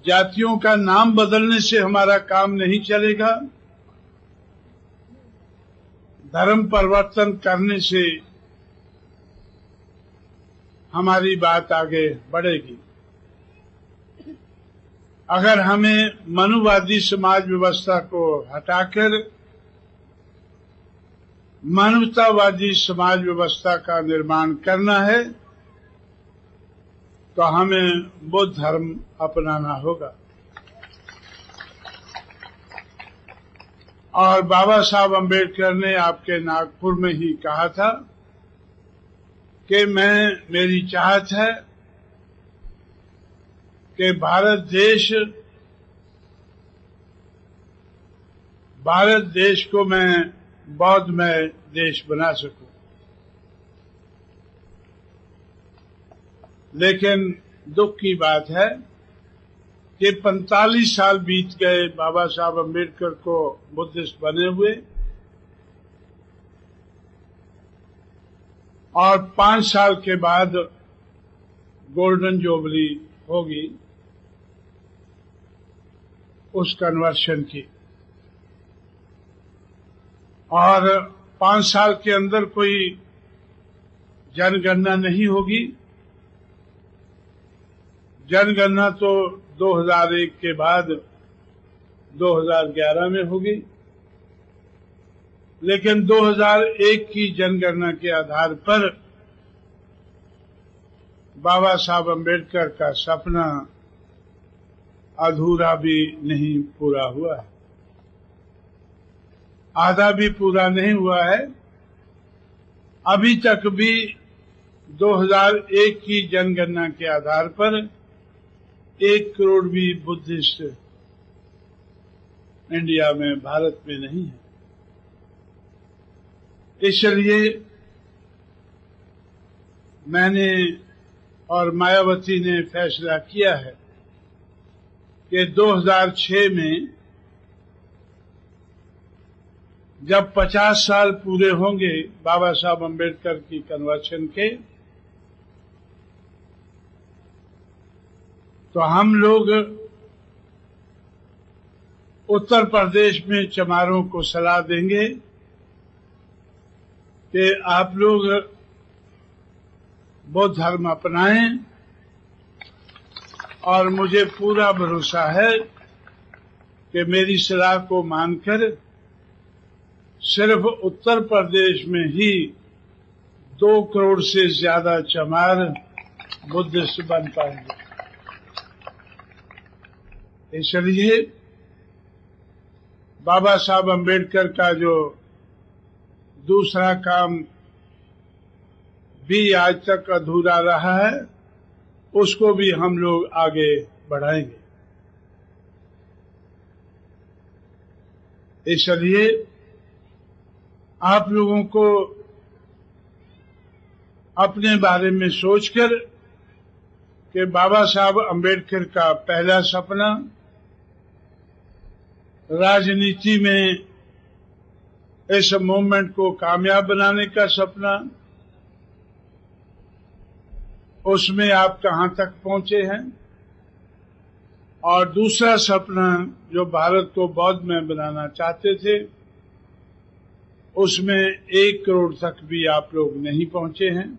जातियों का नाम बदलने से हमारा काम नहीं चलेगा, धर्म परिवर्तन करने से हमारी बात आगे बढ़ेगी। अगर हमें मनुवादी समाज व्यवस्था को हटाकर मानवतावादी समाज व्यवस्था का निर्माण करना है तो हमें बुद्ध धर्म अपनाना होगा। और बाबा साहब अम्बेडकर ने आपके नागपुर में ही कहा था कि मेरी चाहत है कि भारत देश को मैं बौद्धमय देश बना सकूं। लेकिन दुख की बात है कि 45 साल बीत गए बाबा साहब अम्बेडकर को बुद्धिस्ट बने हुए, और 5 साल के बाद गोल्डन जुबली होगी उस कन्वर्शन की, और 5 साल के अंदर कोई जनगणना नहीं होगी। जनगणना तो 2001 के बाद 2011 में होगी, लेकिन 2001 की जनगणना के आधार पर बाबा साहब अम्बेडकर का सपना अधूरा भी नहीं पूरा हुआ है, आधा भी पूरा नहीं हुआ है। अभी तक भी 2001 की जनगणना के आधार पर 1 करोड़ भी बुद्धिस्ट इंडिया में, भारत में नहीं है। इसलिए मैंने और मायावती ने फैसला किया है कि 2006 में जब 50 साल पूरे होंगे बाबा साहब अम्बेडकर की कन्वर्शन के, तो हम लोग उत्तर प्रदेश में चमारों को सलाह देंगे कि आप लोग बौद्ध धर्म अपनाएं, और मुझे पूरा भरोसा है कि मेरी सलाह को मानकर सिर्फ उत्तर प्रदेश में ही 2 करोड़ से ज्यादा चमार बुद्धिस्ट बन पाएंगे। इसलिए बाबा साहब अम्बेडकर का जो दूसरा काम भी आज तक अधूरा रहा है, उसको भी हम लोग आगे बढ़ाएंगे। इसलिए आप लोगों को अपने बारे में सोचकर कि बाबा साहब अम्बेडकर का पहला सपना राजनीति में इस मूवमेंट को कामयाब बनाने का सपना, उसमें आप कहां तक पहुंचे हैं, और दूसरा सपना जो भारत को बौद्ध में बनाना चाहते थे, उसमें 1 करोड़ तक भी आप लोग नहीं पहुंचे हैं।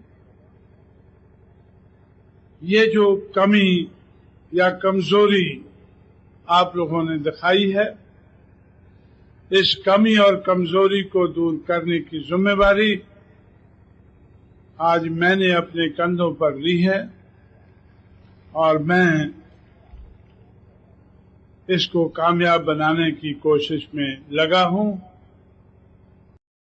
ये जो कमी या कमजोरी आप लोगों ने दिखाई है, इस कमी और कमजोरी को दूर करने की जिम्मेवारी आज मैंने अपने कंधों पर ली है, और मैं इसको कामयाब बनाने की कोशिश में लगा हूं।